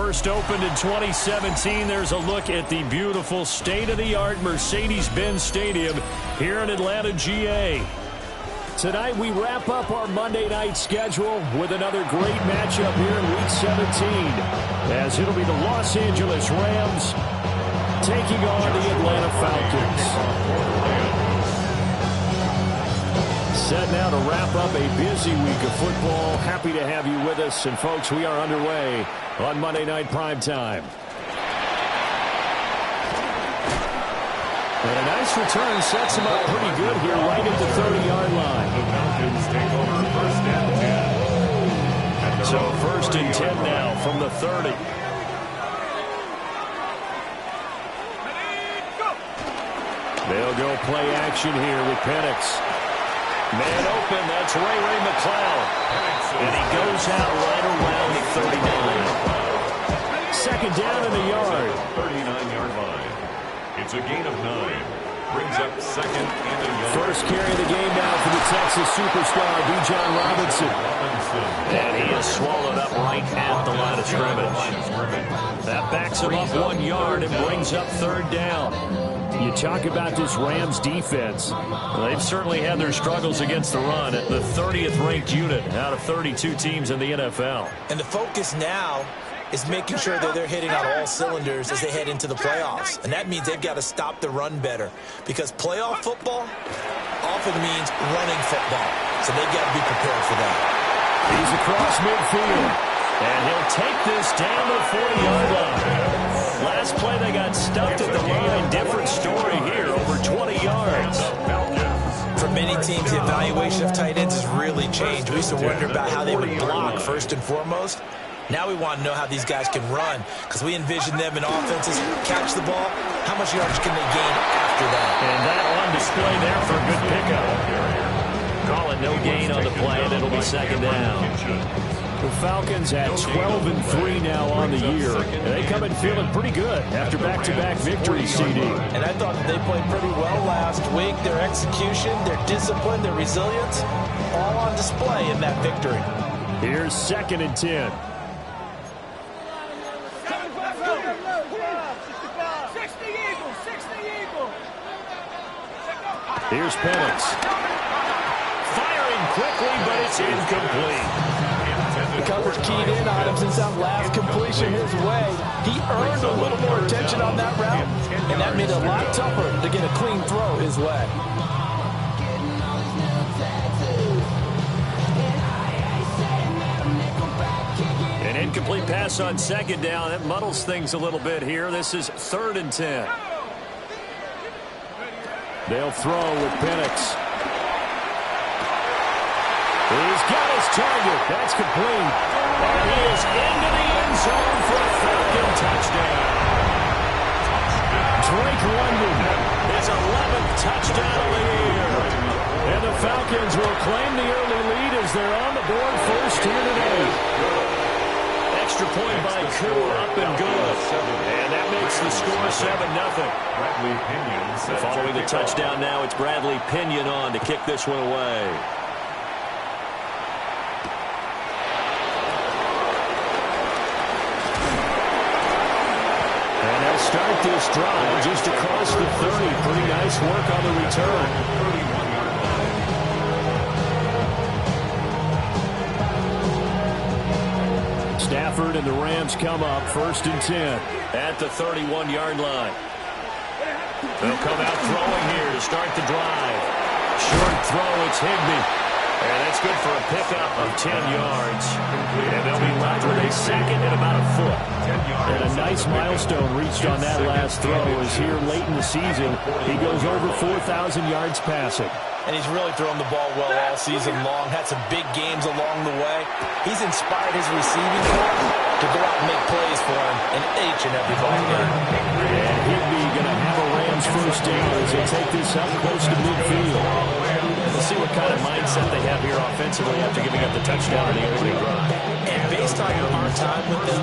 first opened in 2017. There's a look at the beautiful state-of-the-art Mercedes-Benz Stadium here in Atlanta, GA. Tonight we wrap up our Monday night schedule with another great matchup here in Week 17, as it'll be the Los Angeles Rams taking on the Atlanta Falcons. Set now to wrap up a busy week of football. Happy to have you with us. And, folks, we are underway on Monday Night Primetime. And a nice return sets him up pretty good here right at the 30-yard line. The Falcons take over first and 10. So first and 10 now from the 30. They'll go play action here with Penix. Man open, that's Ray McCloud. And he goes out right around the 39. Second down in the yard. 39-yard line. It's a gain of 9. Brings up second and a yard. First carry of the game now for the Texas superstar, Bijan Robinson. And he is swallowed up right at the line of scrimmage. That backs him up 1 yard and brings up third down. You talk about this Rams defense. Well, they've certainly had their struggles against the run at the 30th ranked unit out of 32 teams in the NFL. And the focus now is making sure that they're hitting on all cylinders as they head into the playoffs. And that means they've got to stop the run better, because playoff football often means running football. So they've got to be prepared for that. He's across midfield, and he'll take this down to the 40-yard line. Last play, they got stuffed at the line. Different story here, over 20 yards. For many teams, the evaluation of tight ends has really changed. We used to wonder about how they would block first and foremost. Now we want to know how these guys can run, because we envision them in offenses catch the ball. How much yardage can they gain after that? And that on display there for a good pickup. Call it no gain on the play, and it'll be second down. The Falcons at 12-3 now on the year. And they come in feeling pretty good after back-to-back victories, CD. And I thought that they played pretty well last week. Their execution, their discipline, their resilience, all on display in that victory. Here's second and 10. Here's Penix. Firing quickly, but it's incomplete. The coverage keyed in on him since that last completion his way. He earned a little more attention on that route, and that made it a lot tougher to get a clean throw his way. An incomplete pass on second down. That muddles things a little bit here. This is third and 10. They'll throw with Penix. He's got his target. That's complete. And he is into the end zone for a Falcon touchdown. Drake London, his 11th touchdown of the year. And the Falcons will claim the early lead as they're on the board first here today. Extra point by Koo, up and good. And that makes the score 7-0. Following the touchdown now, it's Bradley Pinion on to kick this one away. And they'll start this drive just across the 30. Pretty nice work on the return. Stafford and the Rams come up first and 10 at the 31-yard line. They'll come out throwing here to start the drive. Short throw, it's Higbee. And that's good for a pickup of 10 yards. And they'll be left with a second and about a foot. And a nice milestone reached on that last throw as here late in the season, he goes over 4,000 yards passing. And he's really thrown the ball well all season long. Had some big games along the way. He's inspired his receiving corps to go out and make plays for him in each and every ball game. And Higbee going to have a Rams first down as they take this up close to midfield. The see what kind of mindset they have here offensively after giving up the touchdown in the opening drive. And based on our time with them,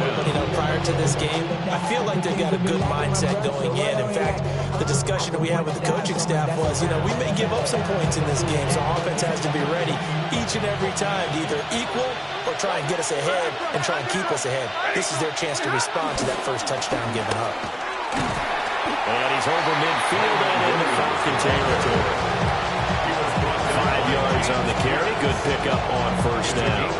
prior to this game, I feel like they've got a good mindset going in. In fact, the discussion that we had with the coaching staff was, we may give up some points in this game, so offense has to be ready each and every time to either equal or try and get us ahead and try and keep us ahead. This is their chance to respond to that first touchdown given up. And he's over midfield and into Falcon territory. 5 yards on the carry. Good pickup on first down.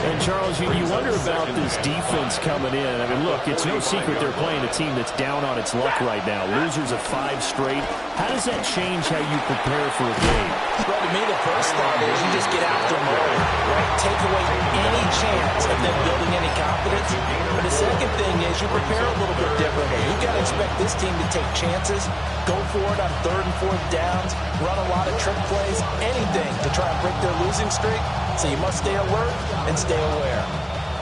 And, Charles, you wonder about this defense coming in. I mean, look, it's no secret they're playing a team that's down on its luck right now. Losers of 5 straight. How does that change how you prepare for a game? Well, to me, the first thought is you just get after them all, right? Take away any chance of them building any confidence. But the second thing is you prepare a little bit differently. You've got to expect this team to take chances, go for it on 3rd and 4th downs, run a lot of trick plays, anything to try and break their losing streak. So you must stay alert and stay aware.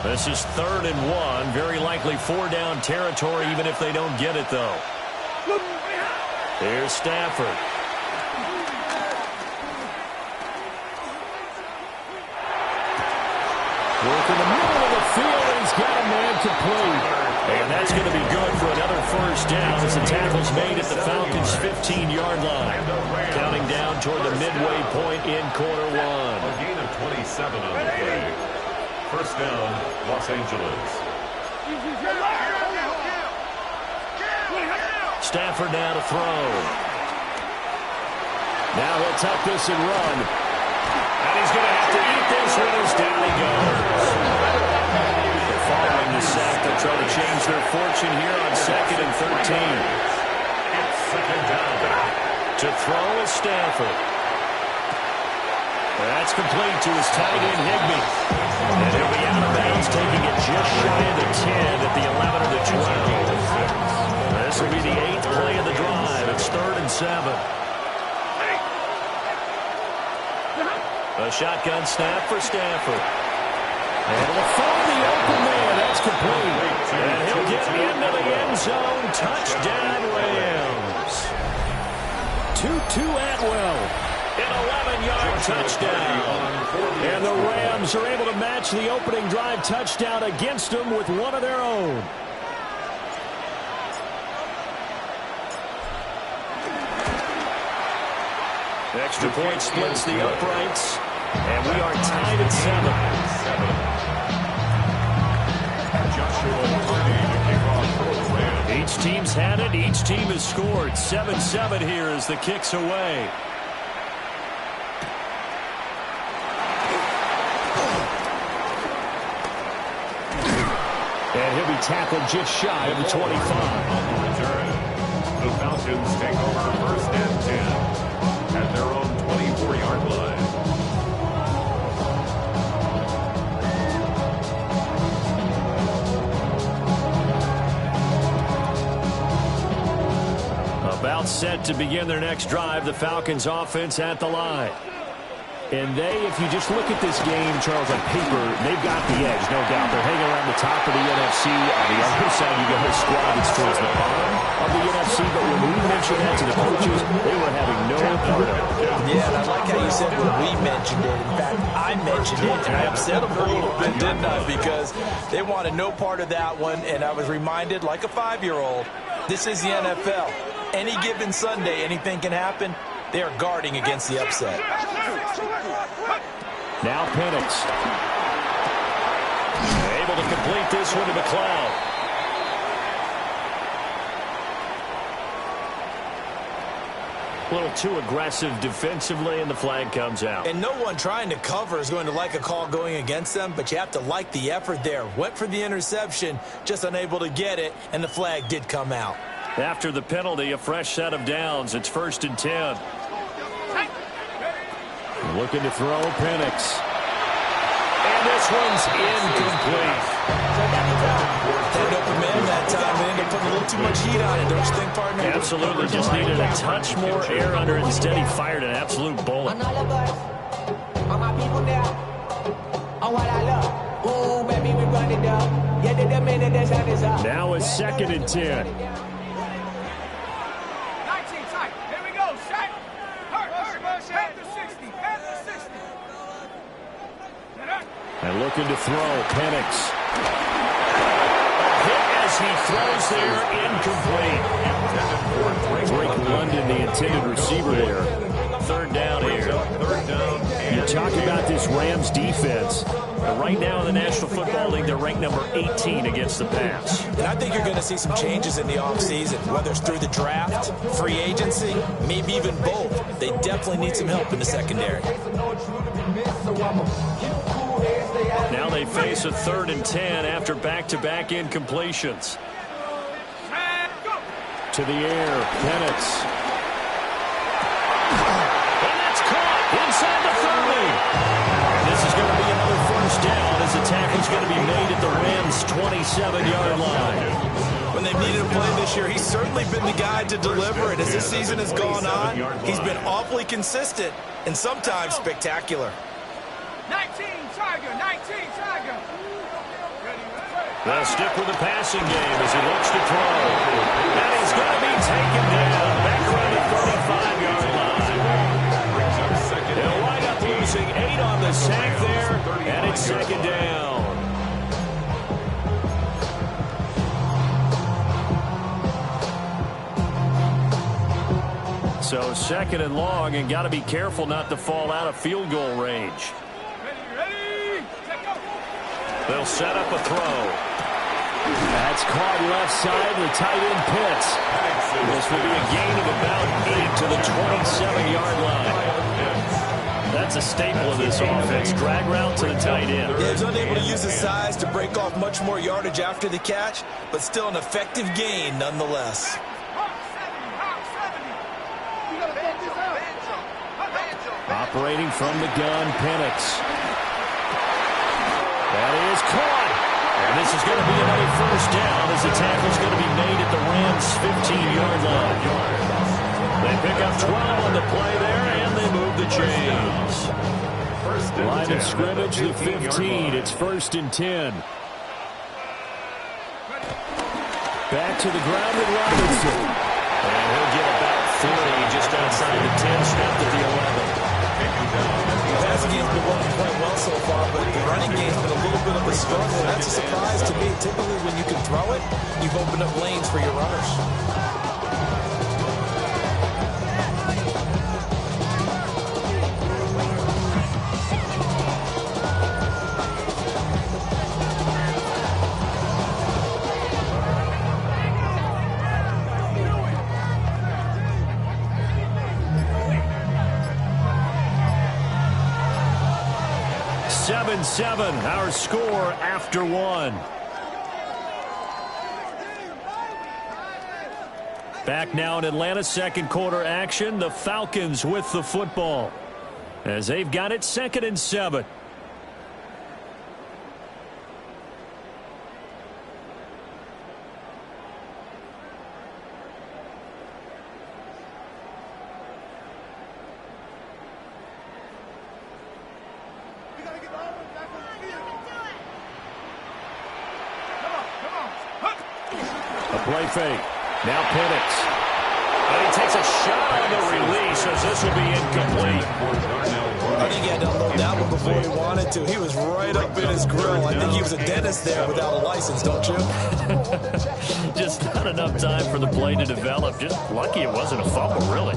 This is 3rd and 1. Very likely 4-down territory, even if they don't get it, though. Here's Stafford. Work in the middle of the field, and he's got a man complete. And that's going to be good for another first down as the tackle's made at the Falcons' 15-yard line. Counting down toward the midway point in quarter 1. A gain of 27 on the play. First down, Los Angeles. Stafford now to throw. Now he'll tuck this and run. And he's going to have to eat this one as down he goes. Following the sack, they'll try to change their fortune here on 2nd and 13. It's second down. To throw is Stafford. That's complete to his tight end, Higbee. And he'll be out of bounds, taking it just shy of the 10 at the 11 or the 12. This will be the 8th play of the drive. It's 3rd and 7. A shotgun snap for Stafford. And he'll find the open man. That's complete. And he'll get into the end zone. Touchdown, Rams. Tutu Atwell. An 11-yard touchdown. And the Rams are able to match the opening drive touchdown against them with one of their own. Extra point splits the uprights. And we are tied at 7. Each team's had it. Each team has scored. 7-7 here as the kick's away. And he'll be tackled just shy of the 25. The Falcons take over 1st and 10 at their own 24-yard line. About set to begin their next drive. The Falcons offense at the line. And if you just look at this game, Charles, on paper, they've got the edge, no doubt. They're hanging around the top of the NFC. On the other side, you got a squad that's towards the bottom of the NFC. But when we mentioned that to the coaches, they were having no part of it. Yeah, and I like how you said when we mentioned it. In fact, I mentioned it, and I upset them a little bit, didn't I? Because they wanted no part of that one, and I was reminded, like a 5-year-old, this is the NFL. Any given Sunday, anything can happen. They are guarding against the upset. Now Penix. Able to complete this one to McLeod. A little too aggressive defensively, and the flag comes out. And no one trying to cover is going to like a call going against them, but you have to like the effort there. Went for the interception, just unable to get it, and the flag did come out. After the penalty, a fresh set of downs. It's 1st and 10. Looking to throw Penix. And this one's incomplete. That open man that time, they ended up putting a little too much heat on it. Don't you think, partner? Absolutely. Just needed a touch more air under it. Instead, he fired an absolute bullet. Now it's 2nd and 10. And looking to throw, Penix. Hit as he throws there, incomplete. Drake London, the intended receiver there. Third down here. You talk about this Rams defense. Right now in the National Football League, they're ranked number 18 against the pass. And I think you're going to see some changes in the offseason, whether it's through the draft, free agency, maybe even both. They definitely need some help in the secondary. Now they face a 3rd and 10 after back-to-back incompletions. To the air, Penix. And that's caught inside the 30. This is going to be another first down as the tackle's going to be made at the Rams' 27-yard line. When they've needed a play this year, he's certainly been the guy to deliver it. As this season has gone on, he's been awfully consistent and sometimes spectacular. 19 Tiger, 19 Tiger. They'll stick with the passing game as he looks to throw. That is going to be taken down back around the 35-yard line. They'll wind up losing 8 on the sack there, and it's 2nd down. So 2nd and long, and got to be careful not to fall out of field goal range. Ready, They'll set up a throw. That's caught left side, the tight end Pitts. This will be a gain of about 8 to the 27-yard line. That's a staple of this offense. Drag route to the tight end. Yeah, he's unable to use his size to break off much more yardage after the catch, but still an effective gain nonetheless. Operating from the gun, Penix. That is caught. And this is going to be another first down as the tackle's going to be made at the Rams' 15-yard line. They pick up 12 on the play there, and they move the chains. Line of scrimmage, the 15. It's 1st and 10. Back to the ground with Robinson. And he'll get about 3 just outside the 10, snapped at the 11. The passing game's been working quite well so far, but the running game's been a little bit of a struggle. That's a surprise to me. Typically, when you can throw it, you've opened up lanes for your runners. Our score after 1. Back now in Atlanta, 2nd quarter action. The Falcons with the football as they've got it 2nd and 7. Play fake. Now Penix. And he takes a shot on the release as this will be incomplete. I think he had to unload that one before he wanted to. He was right up in his grill. I think he was a dentist there without a license, don't you? Just not enough time for the play to develop. Just lucky it wasn't a fumble, really.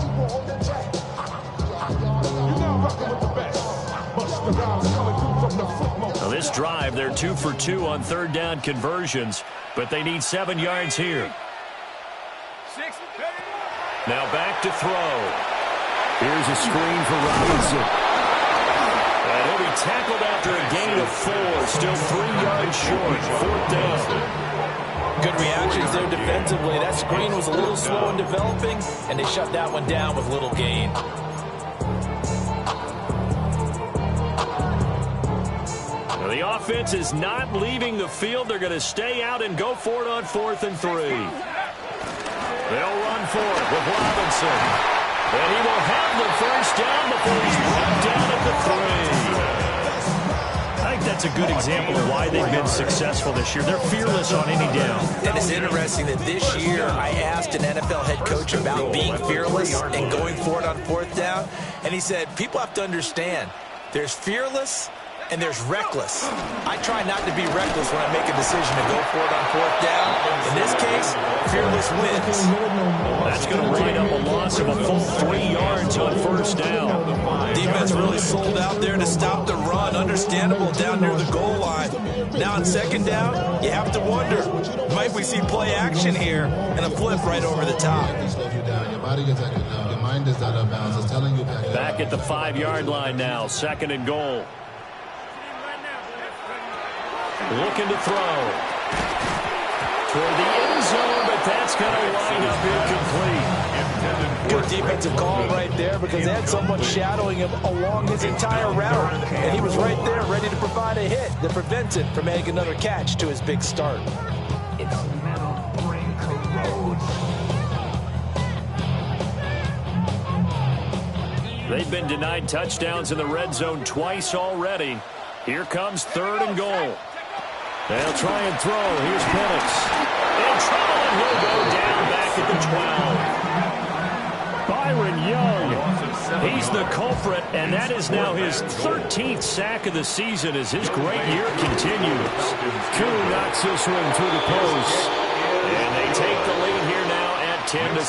Now this drive, they're 2 for 2 on 3rd down conversions, but they need 7 yards here. Now back to throw. Here's a screen for Robinson. And he'll be tackled after a gain of 4, still 3 yards short. 4th down. Good reactions there defensively. That screen was a little slow in developing, and they shut that one down with little gain. The offense is not leaving the field. They're going to stay out and go for it on 4th and 3. They'll run for it with Robinson. And he will have the first down before he's brought down at the 3. I think that's a good example of why they've been successful this year. They're fearless on any down. And it's interesting that this year I asked an NFL head coach about being fearless and going for it on 4th down. And he said, people have to understand, there's fearless and there's reckless. I try not to be reckless when I make a decision to go for it on fourth down. In this case, fearless wins. That's going to write up a loss of a full 3 yards on first down. Defense really sold out there to stop the run. Understandable down near the goal line. Now on second down, you have to wonder, might we see play action here and a flip right over the top? Back at the 5-yard line now, second and goal. Looking to throw. Toward the end zone, but that's going to wind up incomplete. Good defensive call right there because they had someone shadowing him along his entire route. And he was right there ready to provide a hit that prevents it from making another catch to his big start. They've been denied touchdowns in the red zone twice already. Here comes third and goal. They'll try and throw. Here's Penix. In trouble, and he'll go down back at the 12. Byron Young, he's the culprit, and that is now his 13th sack of the season as his great year continues. Koo knocks this one through the post. And they take the lead here now at 10-7.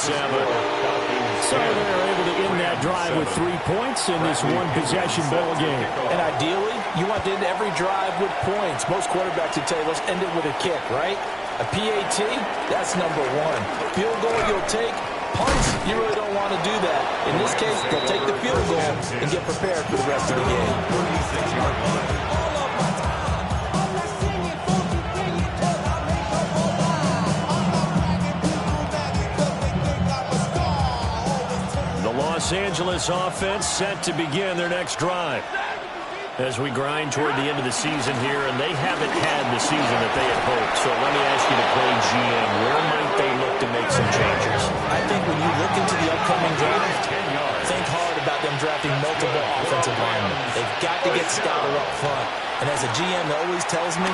So they're able to end that drive with 3 points in this one-possession ball game. And ideally, you want to end every drive with points. Most quarterbacks would tell you, let's end it with a kick, right? A PAT, that's number one. Field goal you'll take. Punts, you really don't want to do that. In this case, they'll take the field goal and get prepared for the rest of the game. Los Angeles offense set to begin their next drive. As we grind toward the end of the season here, and they haven't had the season that they had hoped. So let me ask you to play GM. Where might they look to make some changes? I think when you look into the upcoming draft, think hard about them drafting multiple offensive linemen. They've got to get stouter up front. And as a GM that always tells me,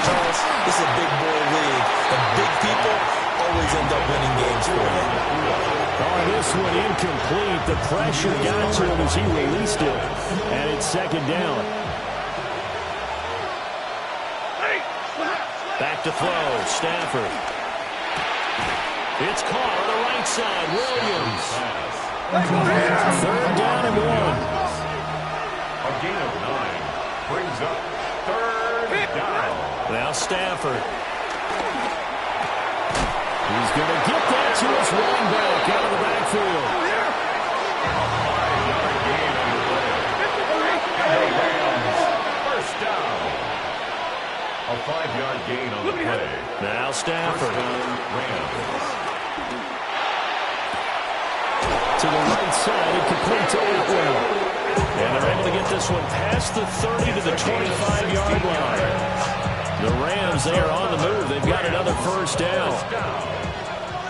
Charles, this is a big boy league, and big people always end up winning games for them. Oh, this one incomplete. The pressure got to him as he released it. And it's second down. Back to throw. Stafford. It's caught on the right side. Williams. Third down and 1. A gain of 9 brings up third down. Now Stafford. He's going to get that to his running back out of the backfield. A 5-yard gain on the play. And the Rams, first down. A 5-yard gain on the play. Now Stafford. First down, Rams. To the right side and complete to Atwell. And they're able to get this one past the 30 to the 25-yard line. The Rams, they are on the move. They've got another first down.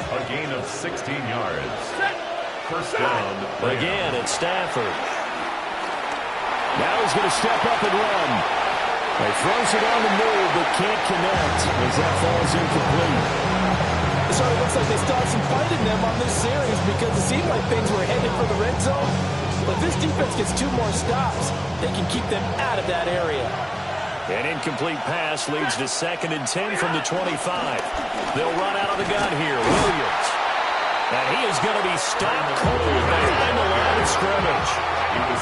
A gain of 16 yards. First down. Again, it's Stafford. Now he's going to step up and run. He throws it on the move, but can't connect as that falls incomplete. So it looks like they still have some fight in them on this series because it seemed like things were headed for the red zone. But if this defense gets 2 more stops, they can keep them out of that area. An incomplete pass leads to 2nd and 10 from the 25. They'll run out of the gun here. Williams. And he is going to be stopped cold behind the line of scrimmage.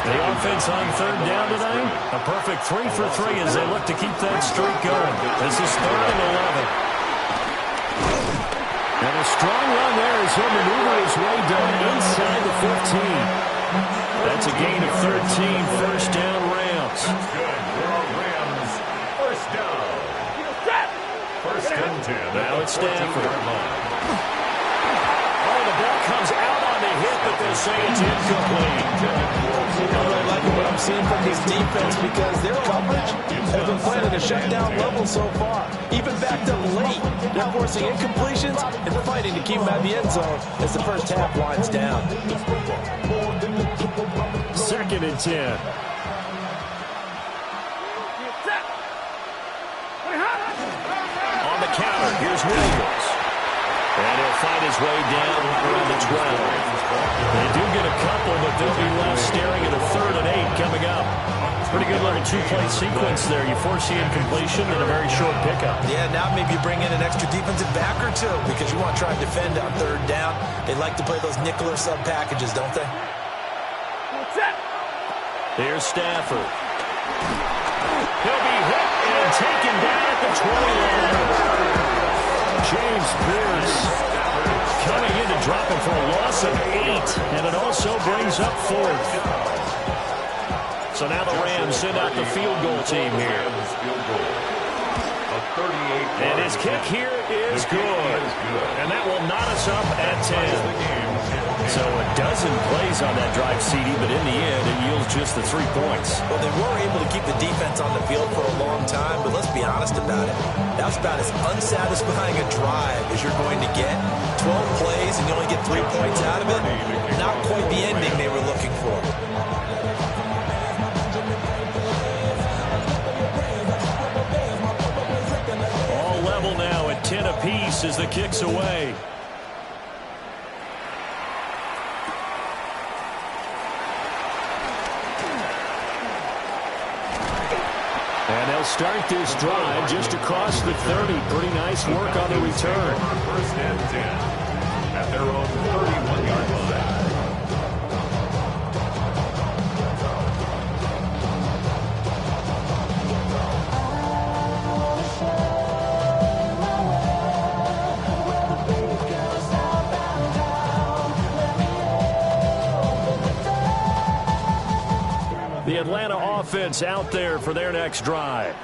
The offense on third down tonight, a perfect 3 for 3 as they look to keep that streak going. This is 3rd and 11. And a strong run there as he'll maneuver his way down inside the 15. That's a gain of 13, first down Rams. That's good. Rams, first down. First and 10. Now it's Stafford. Oh, the ball comes out on the hit, but they'll say it's incomplete. I'm really liking what I'm seeing from this defense because their coverage has been playing at a shutdown level so far. Even backed up late, they're forcing incompletions and fighting to keep them out of the end zone as the first half winds down. 2nd and 10. On the counter, here's Williams. And he'll fight his way down around the 12. They do get a couple, but they'll be left staring at a 3rd and 8 coming up. Pretty good little two-play sequence there. You foresee incompletion and a very short pickup. Yeah, now maybe you bring in an extra defensive back or two because you want to try and defend on 3rd down. They like to play those nickel or sub packages, don't they? Here's Stafford. He'll be hit and taken down at the 20-line. James Pierce coming in to drop him for a loss of 8, and it also brings up 4th. So now the Rams send out the field goal team here. And his kick here is good. And that will knot us up at 10. So a dozen plays on that drive, CD, but in the end, it yields just the 3 points. Well, they were able to keep the defense on the field for a long time, but let's be honest about it. That's about as unsatisfying a drive as you're going to get. 12 plays and you only get 3 points out of it. Not quite the ending they were looking for. All level now at 10 apiece as the kick's away. And they'll start this drive just across the 30. Pretty nice work on the return. 1st and 10 at their own 31-yard line. The Atlanta offense out there for their next drive.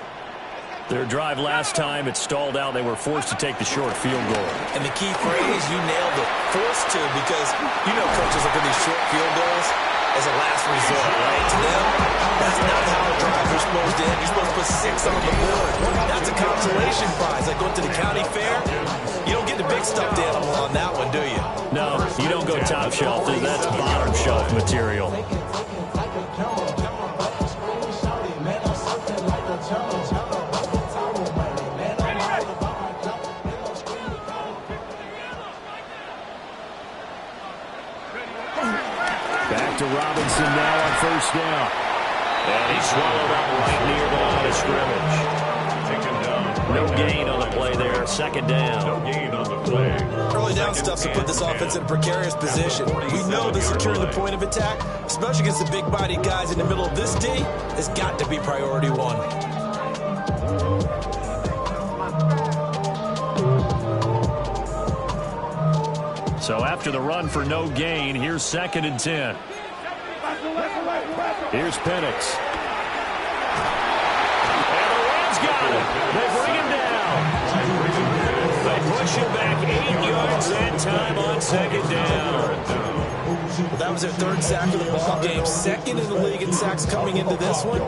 Their drive last time, it stalled out. They were forced to take the short field goal. And the key phrase, you nailed it, forced to, because you know coaches look at these short field goals as a last resort, right? To them, that's not how the drives are supposed to end. You're supposed to put 6 on the board. That's a consolation prize. Like going to the county fair, you don't get the big stuffed animal on that one, do you? No, you don't go top shelf. That's bottom shelf material. Back to Robinson now on 1st down. And he swallowed up right near the line of scrimmage. No gain on the play there. 2nd down. No gain on the play. Early down stuff to put this offense in a precarious position. We know that securing the point of attack, especially against the big-bodied guys in the middle of this D, has got to be priority 1. So after the run for no gain, here's 2nd and 10. Here's Penix. And the Rams got him. They bring him down. They push him back 8 yards that time on 2nd down. Well, that was their 3rd sack of the ball game. 2nd in the league in sacks coming into this one.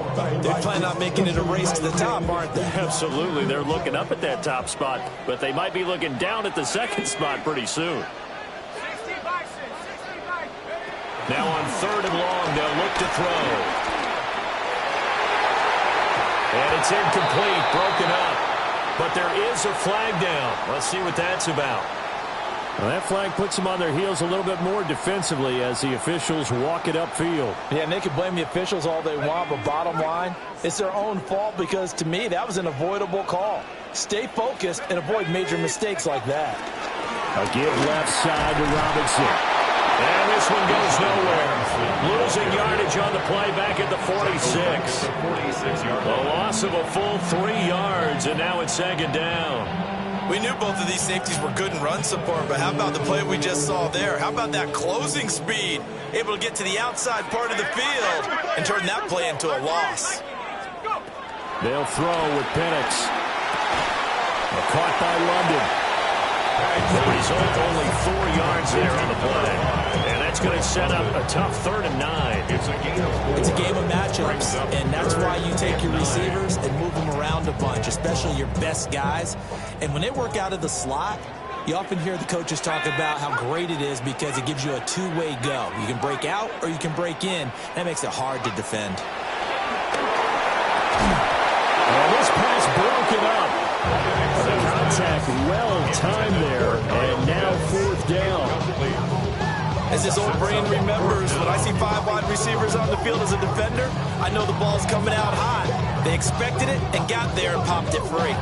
They're planning on making it a race to the top, aren't they? Absolutely. They're looking up at that top spot, but they might be looking down at the 2nd spot pretty soon. Now on 3rd and long, they'll look to throw. And it's incomplete, broken up. But there is a flag down. Let's see what that's about. Well, that flag puts them on their heels a little bit more defensively as the officials walk it upfield. Yeah, and they can blame the officials all they want, but bottom line, it's their own fault because, to me, that was an avoidable call. Stay focused and avoid major mistakes like that. A give left side to Robinson. And this one goes nowhere. Losing yardage on the play back at the 46. A loss of a full 3 yards, and now it's 2nd down. We knew both of these safeties were good in run support, but how about the play we just saw there? How about that closing speed? Able to get to the outside part of the field and turn that play into a loss. They'll throw with Penix. Caught by London. The result, only 4 yards there on the play. And that's going to set up a tough 3rd and 9. It's a game of matchups, and that's why you take your receivers and move them around a bunch, especially your best guys. And when they work out of the slot, you often hear the coaches talk about how great it is because it gives you a two-way go. You can break out or you can break in. That makes it hard to defend. And this pass broken up. The contact well time there, and now 4th down. As this old brain remembers, when I see 5 wide receivers on the field as a defender, I know the ball's coming out high. They expected it and got there and popped it free.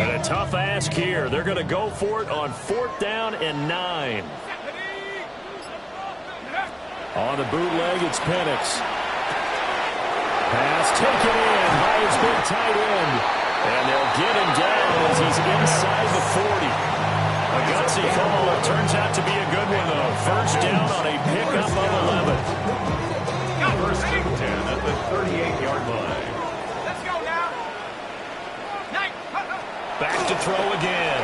And a tough ask here. They're going to go for it on 4th down and 9. On the bootleg, it's Penix. Pass taken in by his big tight end. And they'll get him down as he's inside the 40. A gutsy call. It turns out to be a good one, though. First down on a pickup of 11. First and 10 at the 38-yard line. Let's go now. Back to throw again.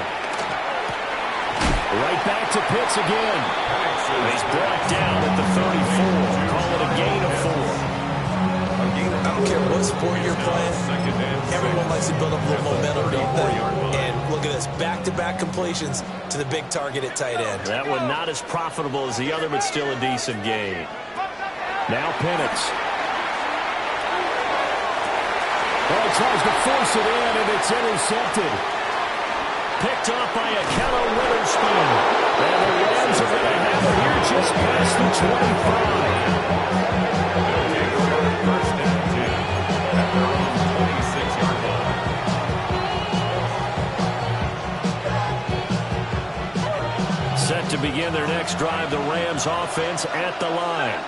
Right back to Pitts again. He's brought down at the 34. Call it a gain of 4. I don't care what sport you're playing. Everyone likes to build up a little momentum, don't they? And look at this, back-to-back completions to the big target at tight end. That one not as profitable as the other, but still a decent gain. Now Penix. He tries to force it in, and it's intercepted. Picked off by a Kello Witherspoon. And the Rams are going to have it here just past the 25. First and 10 at their own 26-yard line. Set to begin their next drive, the Rams offense at the line.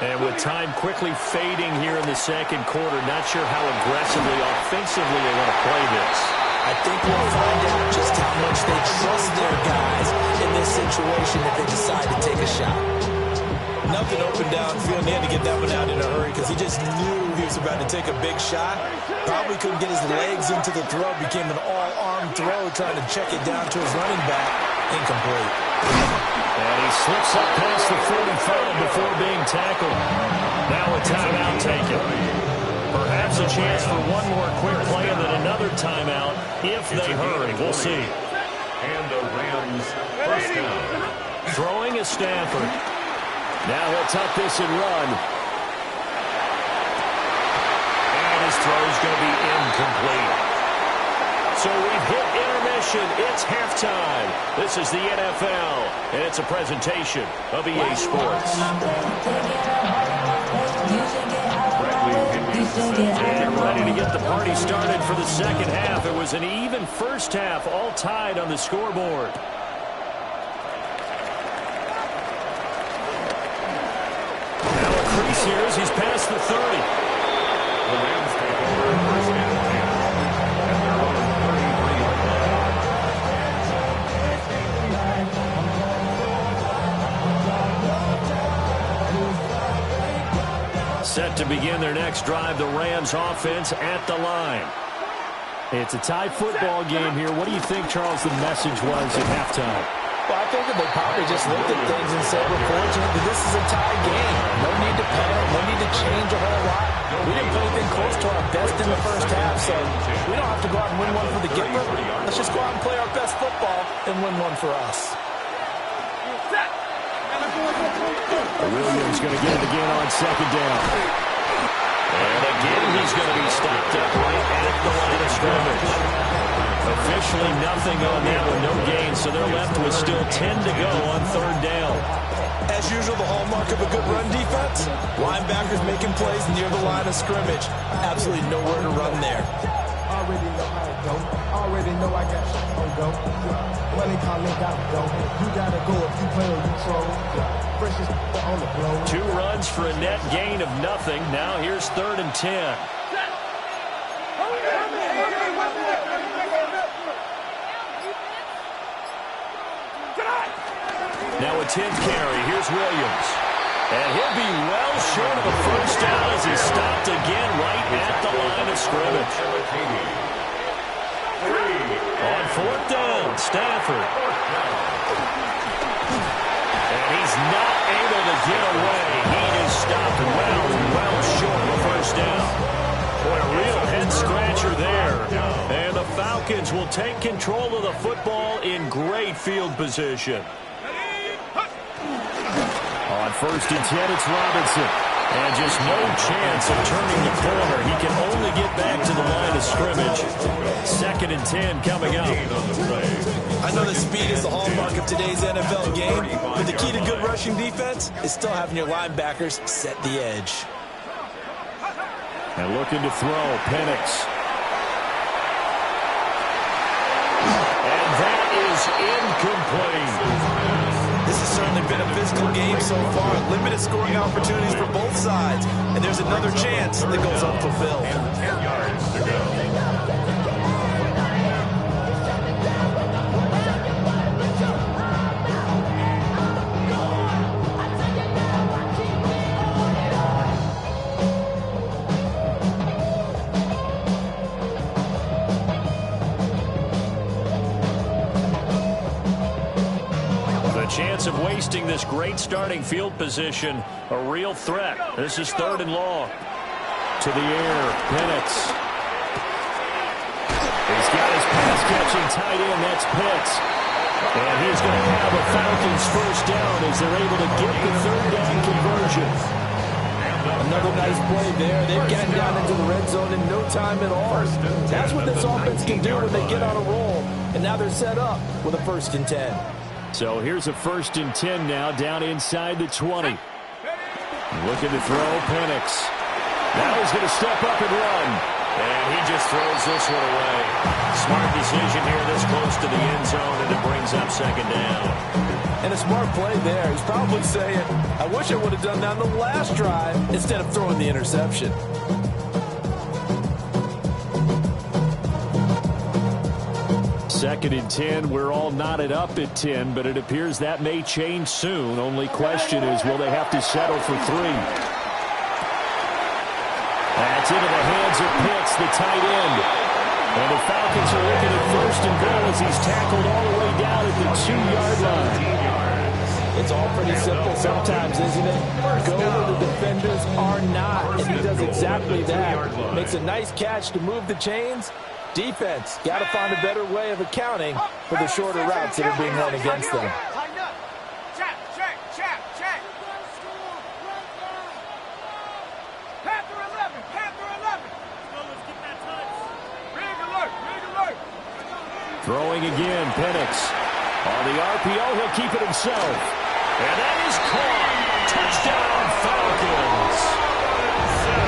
And with time quickly fading here in the second quarter, not sure how aggressively, offensively they want to play this. I think we'll find out just how much they trust their guys in this situation if they decide to take a shot. Nothing open downfield. He had to get that one out in a hurry because he just knew he was about to take a big shot. Probably couldn't get his legs into the throw. Became an all-arm throw trying to check it down to his running back. Incomplete. And he slips up past the 45 before being tackled. Now a timeout taken. Perhaps a chance for one more quick play and then another timeout if they hurry. We'll see. And the Rams first down. Throwing is Stafford. Now he'll tuck this and run. And his throw's going to be incomplete. So we've hit intermission. It's halftime. This is the NFL, and it's a presentation of EA Sports. And ready to get the party started for the second half. It was an even first half, all tied on the scoreboard. Now a crease here as he's past the 30. The Rams take over first and 10 at their own 33-yard line. Set to begin their next drive, the Rams offense at the line. It's a tie football game here. What do you think, Charles, the message was at halftime? Well, I think that they probably just looked at things and said, we're fortunate that this is a tie game. No need to panic, no need to change a whole lot. We didn't put anything close to our best in the first half, so we don't have to go out and win one for the giver. Let's just go out and play our best football and win one for us. Williams going to get it again on second down. And again, he's going to be stopped up right at the line of scrimmage. Officially nothing on that one, no gain, so they're left with still 10 to go on third down. As usual, the hallmark of a good run defense, linebackers making plays near the line of scrimmage. Absolutely nowhere to run there. Already know how it go. Already know I got shit on go. Money calling, gotta go. You gotta go if you play or you troll. Fresh is on the floor. 2 runs for a net gain of nothing. Now here's 3rd and 10. Now a 10th carry. Here's Williams. And he'll be well short of a first down as he's stopped again right at the line of scrimmage. On 4th down, Stafford. And he's not able to get away. He is stopped well short of a first down. Boy, a real head-scratcher there. And the Falcons will take control of the football in great field position. On On 1st and 10, it's Robinson. And just no chance of turning the corner. He can only get back to the line of scrimmage. 2nd and 10 coming up. I know that speed is the hallmark of today's NFL game, but the key to good rushing defense is still having your linebackers set the edge. And looking to throw, Penix. And that is incomplete. This has certainly been a physical game so far. Limited scoring opportunities for both sides. And there's another chance that goes unfulfilled. 10 yards to go. Chance of wasting this great starting field position. A real threat. This is 3rd and long. To the air, Penix. He's got his pass-catching tight end. That's Pitts. And he's going to have a Falcons first down as they're able to get the 3rd down conversion. Another nice play there. They've gotten down into the red zone in no time at all. That's what this offense can do when they get on a roll. And now they're set up with a 1st and 10. So here's a 1st and 10 now, down inside the 20. Looking to throw, Penix. Now he's going to step up and run. And he just throws this one away. Smart decision here this close to the end zone, and it brings up 2nd down. And a smart play there. He's probably saying, I wish I would have done that on the last drive instead of throwing the interception. 2nd and 10, we're all knotted up at 10, but it appears that may change soon. Only question is, will they have to settle for 3? That's into the hands of Pitts, the tight end. And the Falcons are looking at 1st and goal as he's tackled all the way down at the 2-yard line. It's all pretty simple sometimes, isn't it? Go where the defenders are not, and he does exactly that. Makes a nice catch to move the chains. Defense, got to find a better way of accounting for the shorter routes that are being run against them. Check, check, check, check. Panther 11, Panther 11. Let's get that touch. Rig alert, rig alert. Throwing again, Penix. On the RPO, he'll keep it himself. And that is caught. Touchdown, Falcons.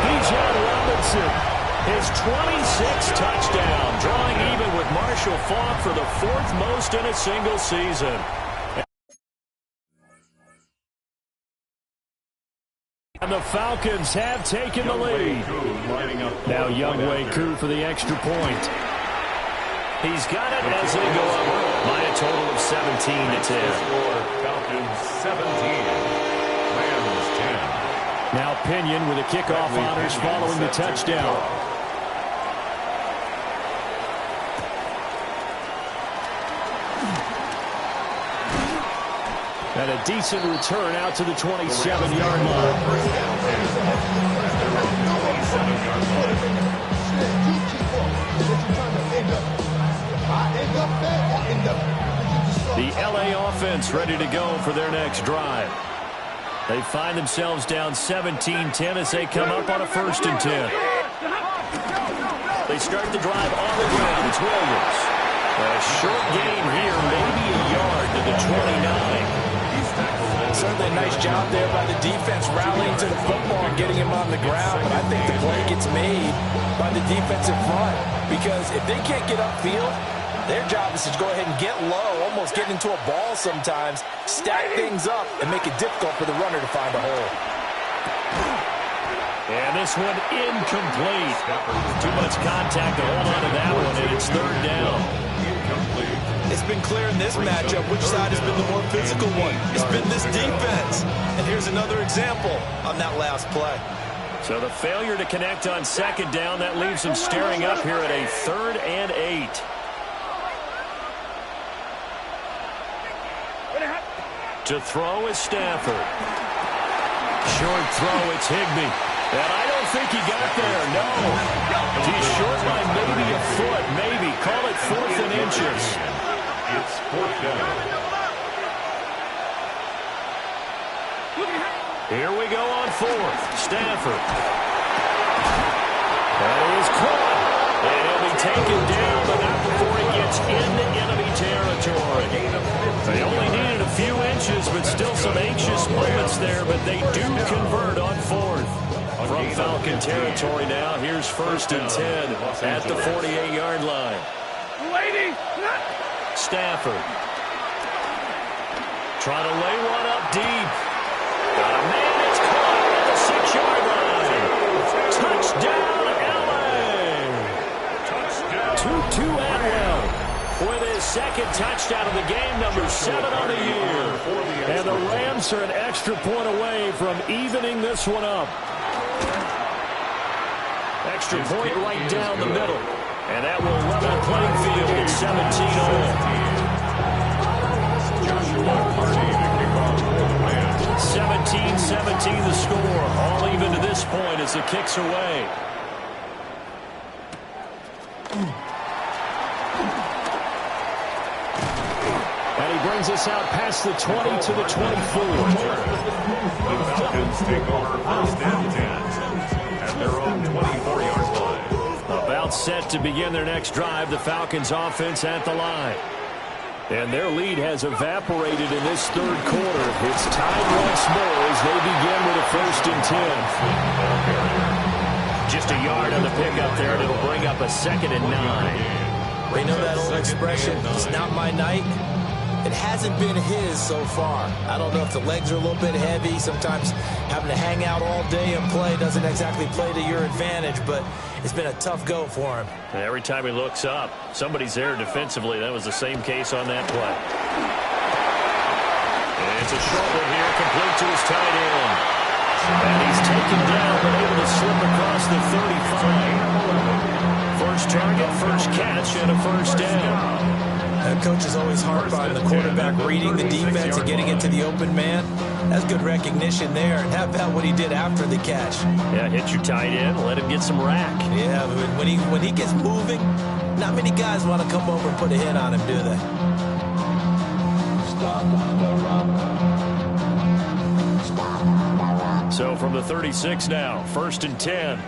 Bijan Robinson. His 26th touchdown, drawing even with Marshall Faulk for the 4th most in a single season. And the Falcons have taken the lead. Now Younghoe Koo for the extra point. He's got it as they go up by a total of 17 to 10. Falcons 17, Rams 10. Now Pinion with a kickoff honors following the touchdown. And a decent return out to the 27-yard line. The LA offense ready to go for their next drive. They find themselves down 17-10 as they come up on a 1st and 10. They start the drive on the ground. It's Williams. A short gain here, maybe a yard to the 29. Certainly a nice job there by the defense rallying to the football and getting him on the ground. But I think the play gets made by the defensive front because if they can't get upfield, their job is to go ahead and get low, almost get into a ball sometimes, stack things up, and make it difficult for the runner to find a hole. And this one incomplete. Too much contact to hold on to that one, and it's 3rd down. It's been clear in this matchup which side has been the more physical one. It's been this defense. And here's another example on that last play. So the failure to connect on 2nd down, that leaves them staring up here at a 3rd and 8. To throw is Stafford. Short throw, it's Higbee. And I don't think he got there, no. He's short by maybe a foot, maybe. Call it 4th and inches. It's 4th down. Here we go on fourth. Stafford. That is caught. And he'll be taken down, but not before he gets into enemy territory. They only needed a few inches, but still some anxious moments there, but they do convert on fourth. From Falcon territory now, here's 1st and 10 at the 48-yard line. Stafford. Trying to lay one up deep. Got a man, it's caught at the 6-yard line. Touchdown, L.A. Tutu Atwell with his second touchdown of the game, number 7 on the year. And the Rams are an extra point away from evening this one up. Extra point right down the middle. And that will level the playing field at 17 all. 17-17 the score. All even to this point as the kick's away. And he brings us out past the 20 to the 24. The Falcons take over 1st and 10 at their own 24-yard line. About set to begin their next drive, the Falcons offense at the line. And their lead has evaporated in this third quarter. It's tied once more as they begin with a 1st and 10. Just a yard on the pickup there, and it'll bring up a 2nd and 9. We know that old expression, it's not my night. It hasn't been his so far. I don't know if the legs are a little bit heavy. Sometimes having to hang out all day and play doesn't exactly play to your advantage, but it's been a tough go for him. And every time he looks up, somebody's there defensively. That was the same case on that play. And it's a short one here, complete to his tight end. And he's taken down, but able to slip across the 35. First target, first catch, and a 1st down. Coach is always hard on the quarterback reading the defense and getting into the open man. That's good recognition there. And how about what he did after the catch? Yeah, hit your tight end, let him get some rack. Yeah, when he gets moving, not many guys want to come over and put a hit on him, do they? So from the 36 now, 1st and 10.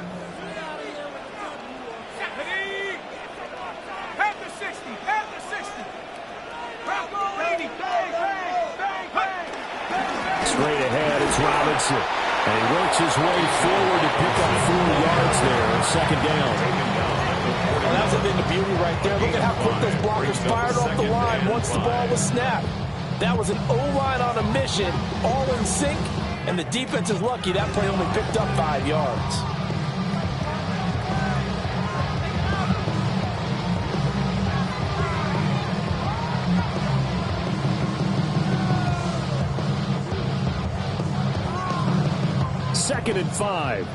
Straight ahead, it's Robinson. And he works his way forward to pick up 4 yards there on 2nd down. Well, that's been the beauty right there. Look at how quick those blockers fired off the line once the ball was snapped. That was an O-line on a mission, all in sync, and the defense is lucky that play only picked up 5 yards. Second and 5.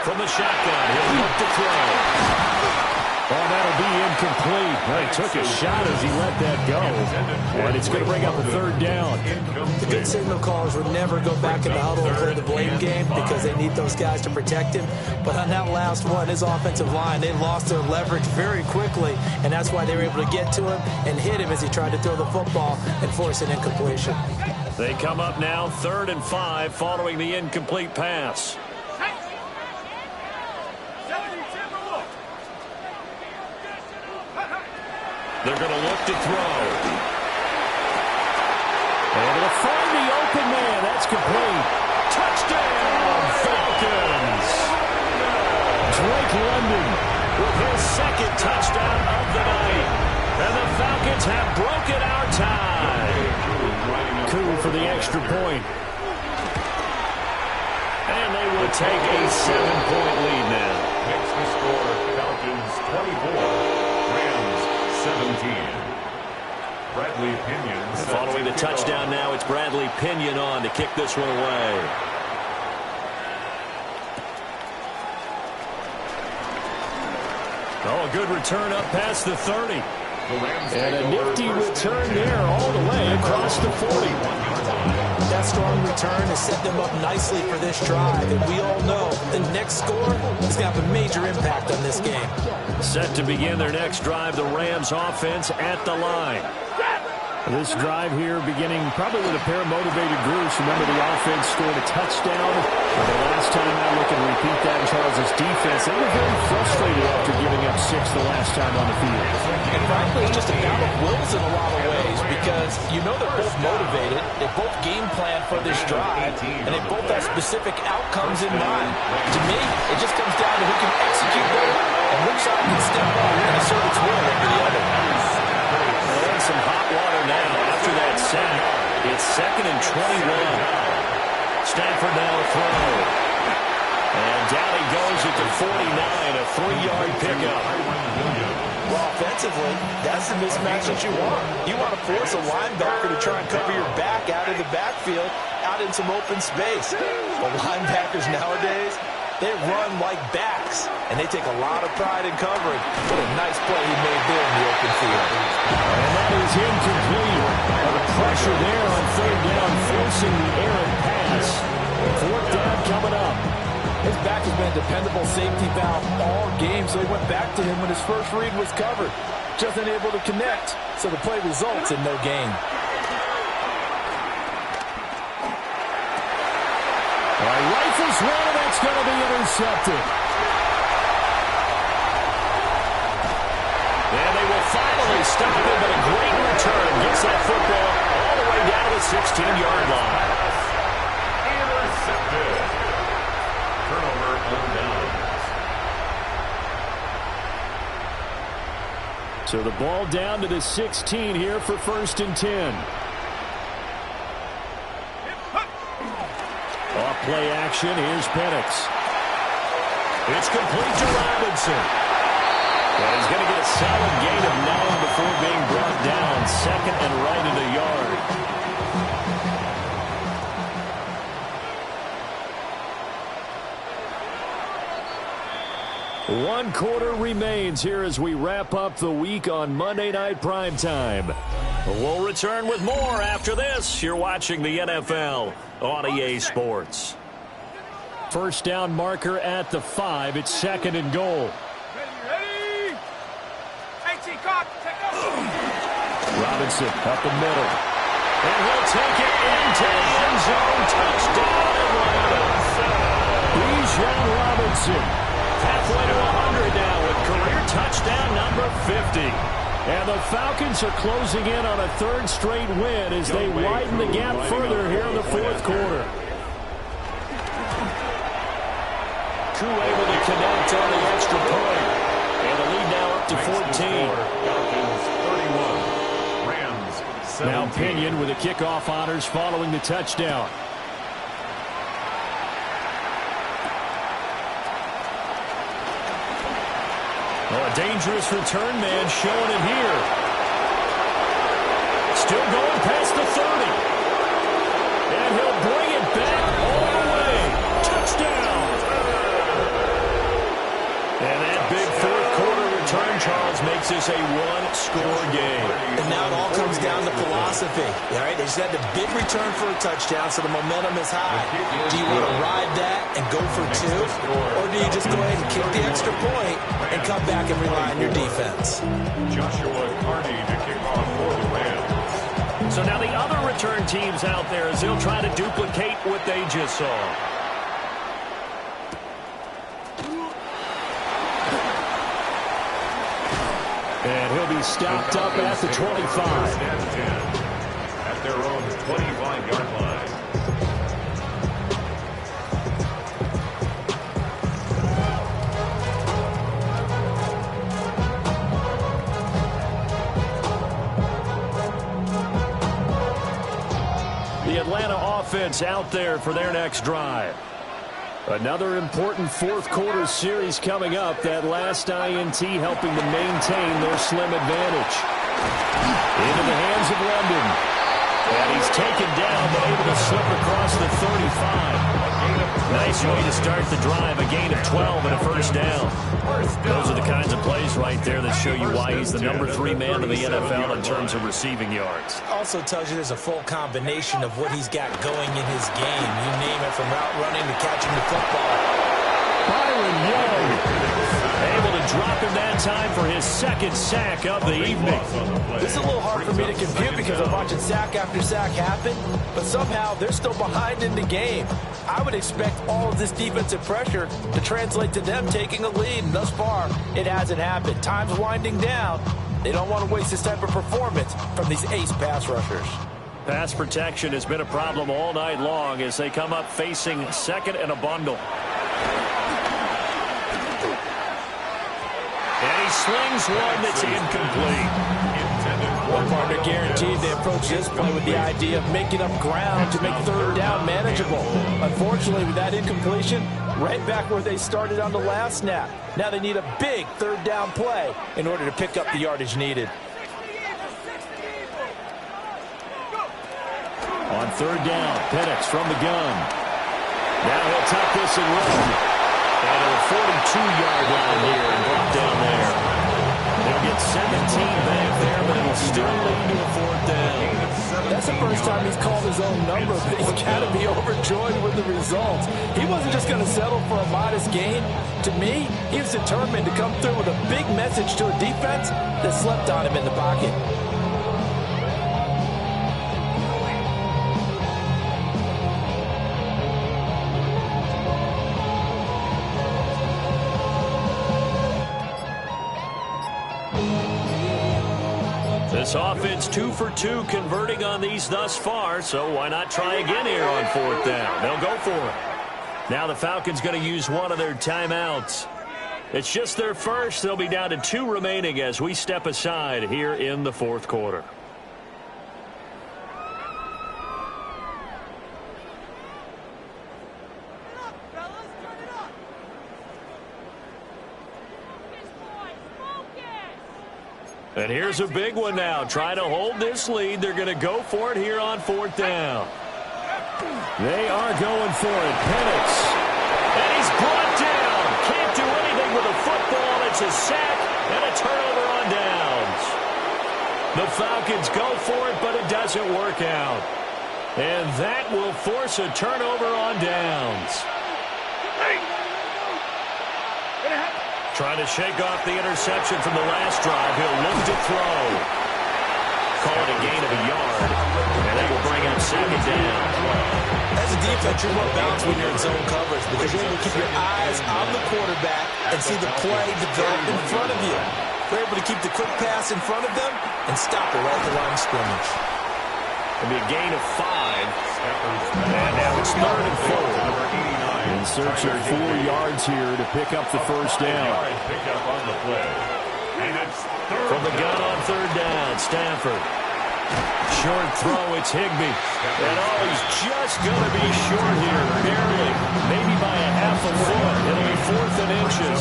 From the shotgun, he'll look to throw. Oh, that'll be incomplete. Well, he took a shot as he let that go. And it's going to bring up a 3rd down. The good signal callers would never go back in the huddle and play the blame game because they need those guys to protect him. But on that last one, his offensive line, they lost their leverage very quickly, and that's why they were able to get to him and hit him as he tried to throw the football and force an incompletion. They come up now 3rd and 5 following the incomplete pass. They're going to look to throw. Able to find the open man. That's complete. Touchdown, Falcons! Drake London With his 2nd touchdown of the night. And the Falcons have broken our tie. coup for the extra point. And they will take a 7-point lead now. Makes the score Falcons 24. Rams 17. Bradley Pinion. Following the touchdown now, it's Bradley Pinion on to kick this one away. Oh, a good return up past the 30. And a nifty return there all the way across the 40. That strong return has set them up nicely for this drive. And we all know the next score is going to have a major impact on this game. Set to begin their next drive, the Rams offense at the line. This drive here beginning probably with a pair of motivated groups. Remember, the offense scored a touchdown. The last time out, look and repeat that in Charles' defense. They were very frustrated after giving up 6 the last time on the field. And frankly, it's just a battle of wills in a lot of ways because you know they're both motivated. They both game plan for this drive, and they both have specific outcomes in mind. To me, it just comes down to who can execute better and which side can step up and assert its will over the other. And some hot water now after that sack. It's 2nd and 21. Stafford now to throw. And down he goes at the 49, a 3-yard pickup. Well, offensively, that's the mismatch that you want. You want to force a linebacker to try and cover your back out of the backfield, out in some open space. But linebackers nowadays, they run like backs, and they take a lot of pride in covering. What a nice play he made there in the open field. And that is incomplete. The pressure there on 3rd down, forcing the errant pass. 4th down coming up. His back has been a dependable safety valve all game, so he went back to him when his first read was covered. Just unable to connect, so the play results in no gain. Rifles one, and that's going to be intercepted. And they will finally stop him, but a great return gets that football all the way down to the 16-yard line. Intercepted. Turnover on downs. So the ball down to the 16 here for 1st and 10. Off play action, here's Penix. It's complete to Robinson. And he's going to get a solid gain of 9 before being brought down. 2nd and right in the yard. One quarter remains here as we wrap up the week on Monday Night Primetime. We'll return with more after this. You're watching the NFL on EA Sports. 1st down marker at the 5. It's 2nd and goal. Ready? Robinson up the middle. And he'll take it into the end zone. Touchdown, Atlanta. Bijan Robinson. Halfway to 100 now with career touchdown number 50. And the Falcons are closing in on a 3rd straight win as they widen the gap further here in the 4th quarter. Koo able to connect on the extra point. And the lead now up to 14. Falcons 31. Rams 17. Now Pinion with the kickoff honors following the touchdown. Oh, a dangerous return man showing it here. Still going past the 30. And he'll bring it back all the way. Touchdown. And that big 4th quarter return, Charles, makes this a 1-score game. And now it all comes down to philosophy. All right, they just had the big return for a touchdown, so the momentum is high. Do you want to ride that and go for 2? Or do you just go ahead and kick the extra point and come back and rely on your defense? Joshua Carney to kick off for the Rams. So now the other return teams out there as they'll try to duplicate what they just saw. And he'll be stopped up at the 25. At their own 25-yard line. The Atlanta offense out there for their next drive. Another important 4th quarter series coming up. That last INT helping to maintain their slim advantage. Into the hands of London. And he's taken down, but able to slip across the 35. Nice way to start the drive. A gain of 12 and a 1st down. Those are the kinds of plays right there that show you why he's the number 3 man in the NFL in terms of receiving yards. Also tells you there's a full combination of what he's got going in his game. You name it, from route running to catching the football. Byron Young. Able to drop him that time for his second sack of the evening. This is a little hard for me to compute because I'm watching sack after sack happen, but somehow they're still behind in the game. I would expect all of this defensive pressure to translate to them taking a lead, and thus far, it hasn't happened. Time's winding down. They don't want to waste this type of performance from these ace pass rushers. Pass protection has been a problem all night long as they come up facing second and a bundle. And he slings one that's incomplete. One partner guaranteed they approach this play with the idea of making up ground to make third down manageable. Unfortunately, with that incompletion, right back where they started on the last snap. Now they need a big third down play in order to pick up the yardage needed. On third down, Penix from the gun. Now he'll tuck this and run. And a 42-yard line here and brought down there. They'll get 17 back there, but it'll still lead to a fourth down. That's the first time he's called his own number. He's got to be overjoyed with the results. He wasn't just going to settle for a modest gain. To me, he was determined to come through with a big message to a defense that slept on him in the pocket. This offense 2 for 2 converting on these thus far, so why not try again here on fourth down? They'll go for it. Now the Falcons going to use one of their timeouts. It's just their first. They'll be down to 2 remaining as we step aside here in the fourth quarter. And here's a big one now. Trying to hold this lead. They're going to go for it here on fourth down. They are going for it. Penix. And he's brought down. Can't do anything with a football. It's a sack and a turnover on downs. The Falcons go for it, but it doesn't work out. And that will force a turnover on downs. Trying to shake off the interception from the last drive. He'll look to throw. Call it a gain of a yard. And that will bring up second down. As a defense, you're more balanced when you're in zone coverage because you're able to keep your eyes on the quarterback and see the play develop in front of you. You're able to keep the quick pass in front of them and stop it right at the line of scrimmage. It'll be a gain of 5. And now it's 3rd and 4. In search of 4 yards here to pick up the first down. From the gun on third down, Stafford. Short throw, it's Higbee. And he's just going to be short here, barely. Maybe by a half a foot. It'll be 4th and inches.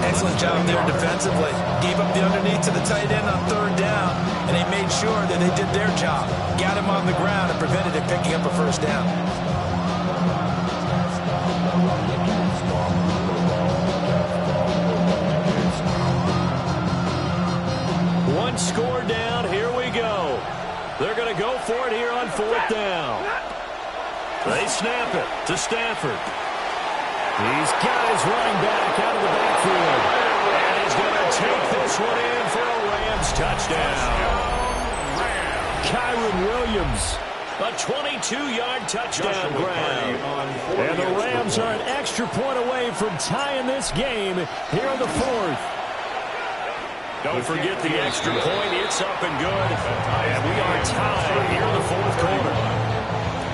Excellent job there defensively. Gave up the underneath to the tight end on third down, and they made sure that they did their job. Got him on the ground and prevented him picking up a first down. One score down, here we go. They're going to go for it here on fourth down. They snap it to Stafford. He's got his running back out of the backfield. And he's going to take this one in for a Rams touchdown. Kyron Williams, a 22-yard touchdown grab. And the Rams are an extra point away from tying this game here in the fourth. Don't forget the extra point. It's up and good. And we are tied here in the fourth quarter.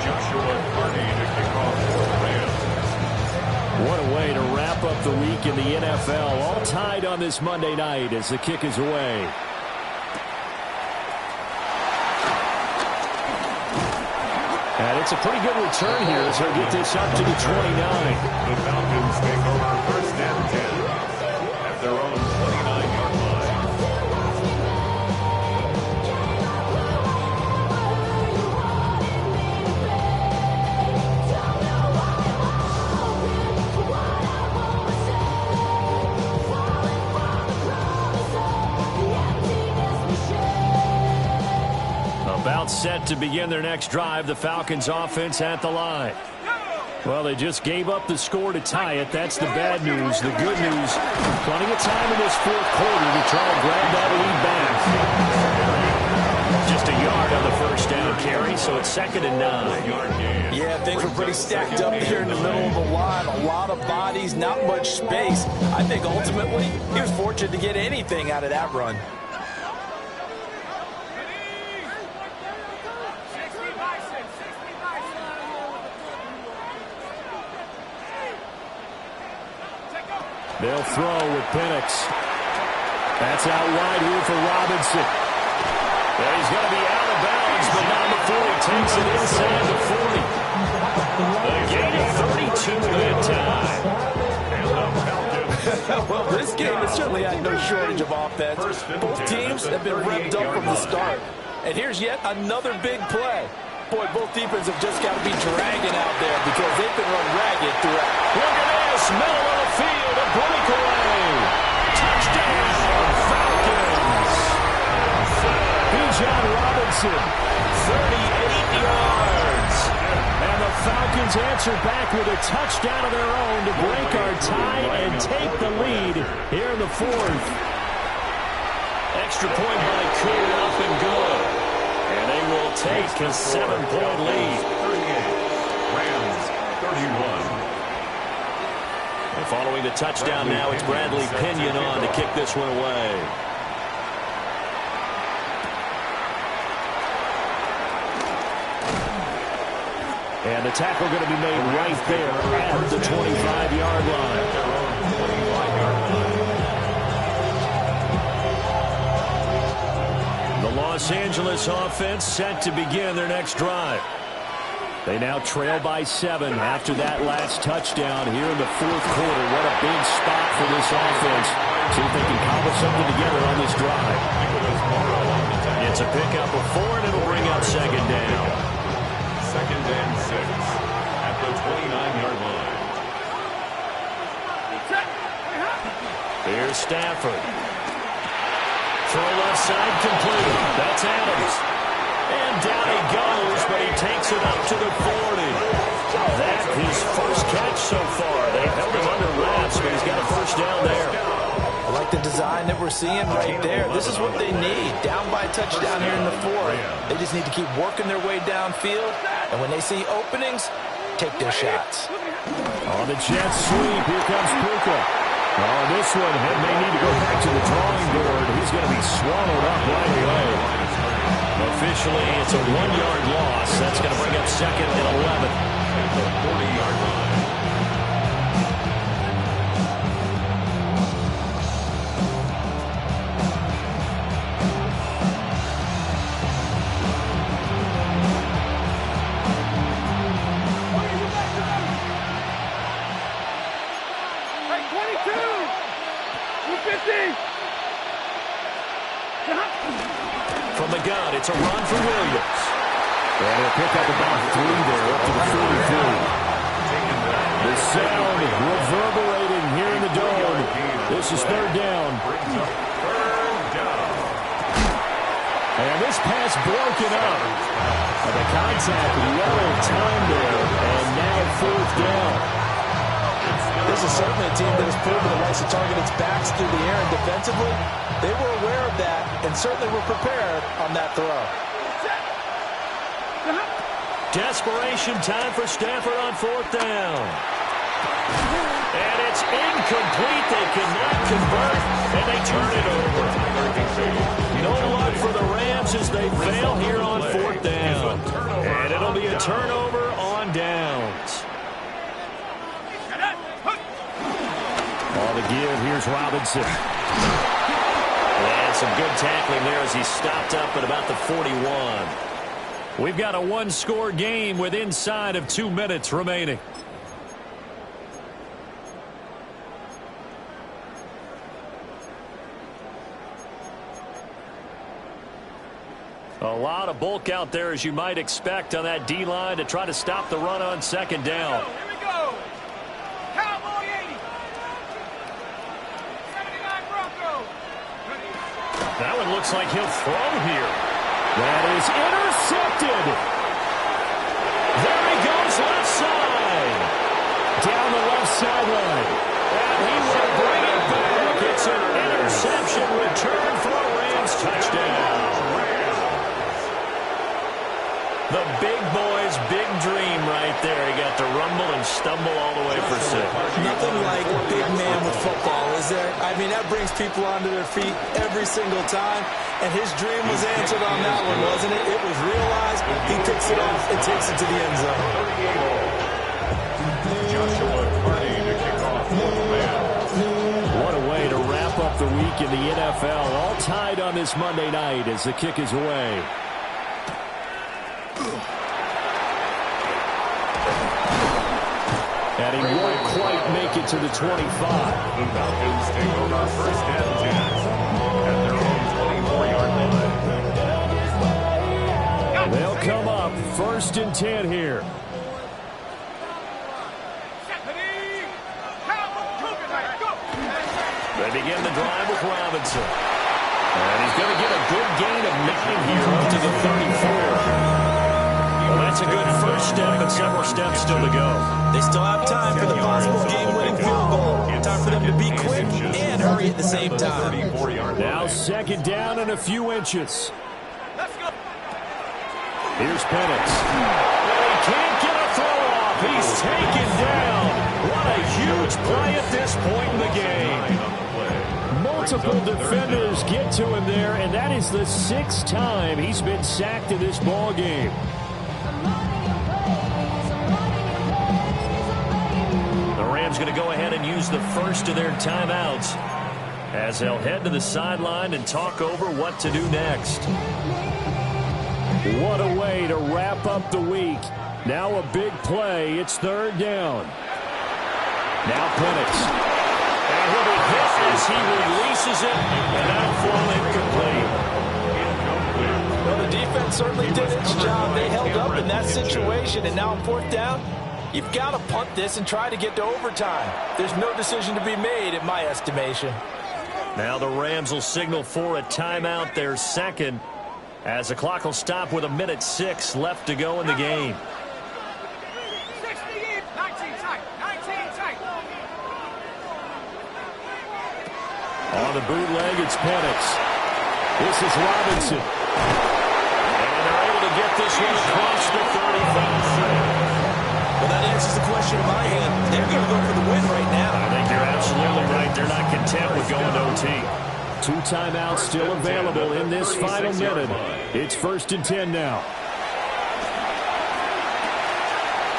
Joshua Carney to kick off for the Rams. What a way to wrap up the week in the NFL. All tied on this Monday night as the kick is away. And it's a pretty good return here as they'll get this up to the 29. The Falcons take over first and 10 at their own 29-yard line. About set to begin their next drive, the Falcons offense at the line. Well, they just gave up the score to tie it. That's the bad news. The good news, plenty of time in this fourth quarter to try and grab that lead back. Just a yard on the first down carry, so it's 2nd and 9. Yeah, things were pretty stacked up there in the middle of the line. A lot of bodies, not much space. I think ultimately he was fortunate to get anything out of that run. They'll throw with Penix. That's out wide here for Robinson. Well, he's going to be out of bounds, but not before he takes it inside the 40. A gain of 32 that time. Well, this game has certainly had no shortage of offense. Both teams have been revved up from the start. And here's yet another big play. Boy, both defenses have just got to be dragging out there because they've been run ragged throughout. Look at this, middle of the field, a breakaway. Touchdown, Falcons. Bijan Robinson, 38 yards. And the Falcons answer back with a touchdown of their own to break our tie and take the lead here in the fourth. Extra point by Coon, up and good. And they will take a 7-point lead. 38. Rams, 31. And following the touchdown now, it's Bradley Pinion on to kick this one away. And the tackle going to be made right there at the 25-yard line. The Los Angeles offense set to begin their next drive. They now trail by 7 after that last touchdown here in the fourth quarter. What a big spot for this offense. See if they can cobble something together on this drive. It's a pickup of 4, and it'll bring up 2nd down. 2nd and 6 at the 29-yard line. Here's Stafford. Throw left side complete. That's Adams. And down he goes, but he takes it up to the 40. That's his first catch so far. They held him under wraps, but he's got a first down there. I like the design that we're seeing right there. This is what they need. Down by a touchdown here in the fourth. They just need to keep working their way downfield. And when they see openings, take their shots. On the jet sweep, here comes Puka. On this one, he may need to go back to the drawing board. He's going to be swallowed up right away. Officially, it's a 1-yard loss. That's going to bring up 2nd and 11. At the 40-yard line. From the gun, it's a run for Williams. And he'll pick up about 3 there, up to the 43. The sound reverberating here in the dome. This is 3rd down. And this pass broken up. And the contact well timed there. And now 4th down. This is certainly a team that has proven it likes to target its backs through the air, and defensively, they were aware of that and certainly were prepared on that throw. Desperation time for Stafford on 4th down. And it's incomplete. They cannot convert, and they turn it over. No luck for the Rams as they fail here on 4th down. And it'll be a turnover on downs. All the give. Here's Robinson. And some good tackling there as he stopped up at about the 41. We've got a 1-score game with inside of 2 minutes remaining. A lot of bulk out there, as you might expect, on that D-line to try to stop the run on 2nd down. Here we go. Cowboy 80. 79 Broncos. That one looks like he'll throw here. That is intercepted. There he goes left side. touchdown. The big boy's big dream right there. He got to rumble and stumble all the way for 6. Nothing like a big man with football, is there? I mean, that brings people onto their feet every single time. And his dream was answered on that one, wasn't it? It was realized. He picks it off and takes it to the end zone. Joshua Carney to kick off for the Rams. What a way to wrap up the week in the NFL. All tied on this Monday night as the kick is away. And he won't quite make it to the 25. The Falcons take over first and 10 at their own 24-yard line. They'll come up first and 10 here. They begin the drive with Robinson. And he's going to get a good gain of 9 here up to the 34. Well, that's a good first step, and several steps still to go. They still have time for the possible game-winning field goal. Time for them to be quick and hurry at the same time. Now second down and a few inches. Here's Penix. He can't get a throw off. He's taken down. What a huge play at this point in the game. Multiple defenders get to him there, and that is the 6th time he's been sacked in this ball game. The Rams going to go ahead and use the first of their timeouts as they'll head to the sideline and talk over what to do next. What a way to wrap up the week. Now a big play. It's third down. Now Penix. And he'll be hit as he releases it, and that'll fall incomplete. Well, the defense certainly did its job. They held up in that situation, and now on fourth down, you've got to punt this and try to get to overtime. There's no decision to be made, in my estimation. Now the Rams will signal for a timeout, their second, as the clock will stop with 1:06 left to go in the game. On the bootleg, it's Penix. This is Robinson. And they're able to get this one across the 35. Well, that answers the question in my hand. They're going to go for the win right now. I think you're absolutely right. They're not content with going to OT. 2 timeouts still available in this final minute. It's first and 10 now.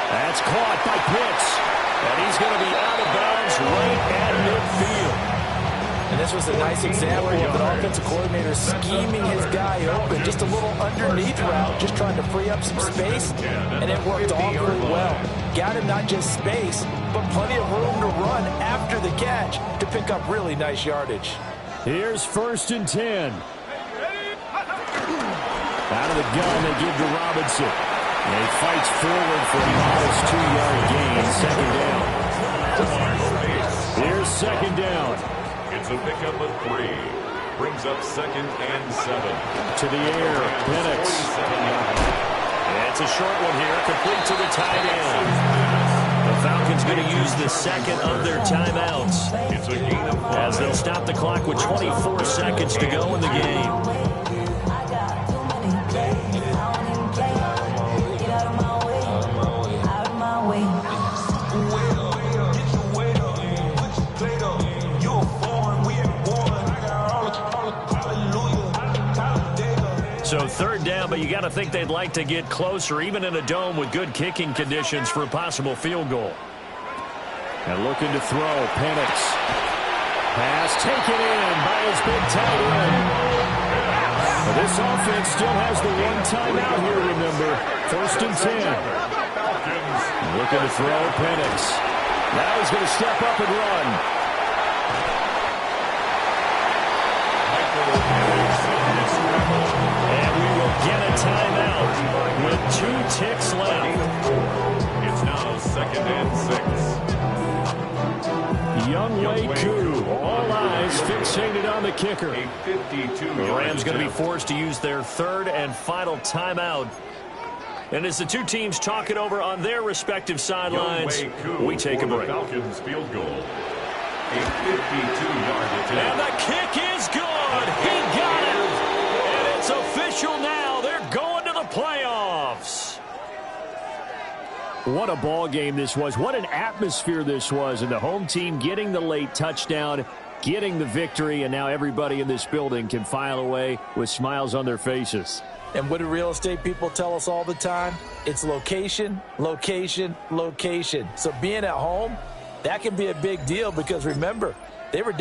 That's caught by Pitts. And he's going to be out of bounds right at midfield. And this was a nice example of an offensive coordinator scheming his guy open. Just a little underneath route, just trying to free up some space, and it worked awfully well. Got him not just space, but plenty of room to run after the catch to pick up really nice yardage. Here's first and 10. Out of the gun, they give to Robinson. And he fights forward for a modest 2-yard gain, second down. Here's second down. It's a pickup of 3. Brings up second and 7. To the air, Penix. It's a short one here, complete to the tight end. The Falcons going to use the second of their timeouts It's a gain of 5. as they'll stop the clock with 24 seconds to go in the game. So third down, but you got to think they'd like to get closer, even in a dome with good kicking conditions for a possible field goal. And looking to throw, Penix. Pass taken in by his big tight end. Well, this offense still has the 1 timeout here, remember. First and 10. Looking to throw, Penix. Now he's going to step up and run. And we will get a timeout with 2 ticks left. It's now second and 6. Younghoe Koo, all eyes fixated on the kicker. A 52. The Rams going to be forced to use their third and final timeout. And as the two teams talk it over on their respective sidelines, we take a break. Falcons field goal. A 52-yard attempt. And the kick is good. He got it. official now. They're going to the playoffs. What a ball game this was. What an atmosphere this was. And the home team getting the late touchdown, getting the victory, and now everybody in this building can file away with smiles on their faces. And what do real estate people tell us all the time? It's location, location, location. So being at home, that can be a big deal because remember, they were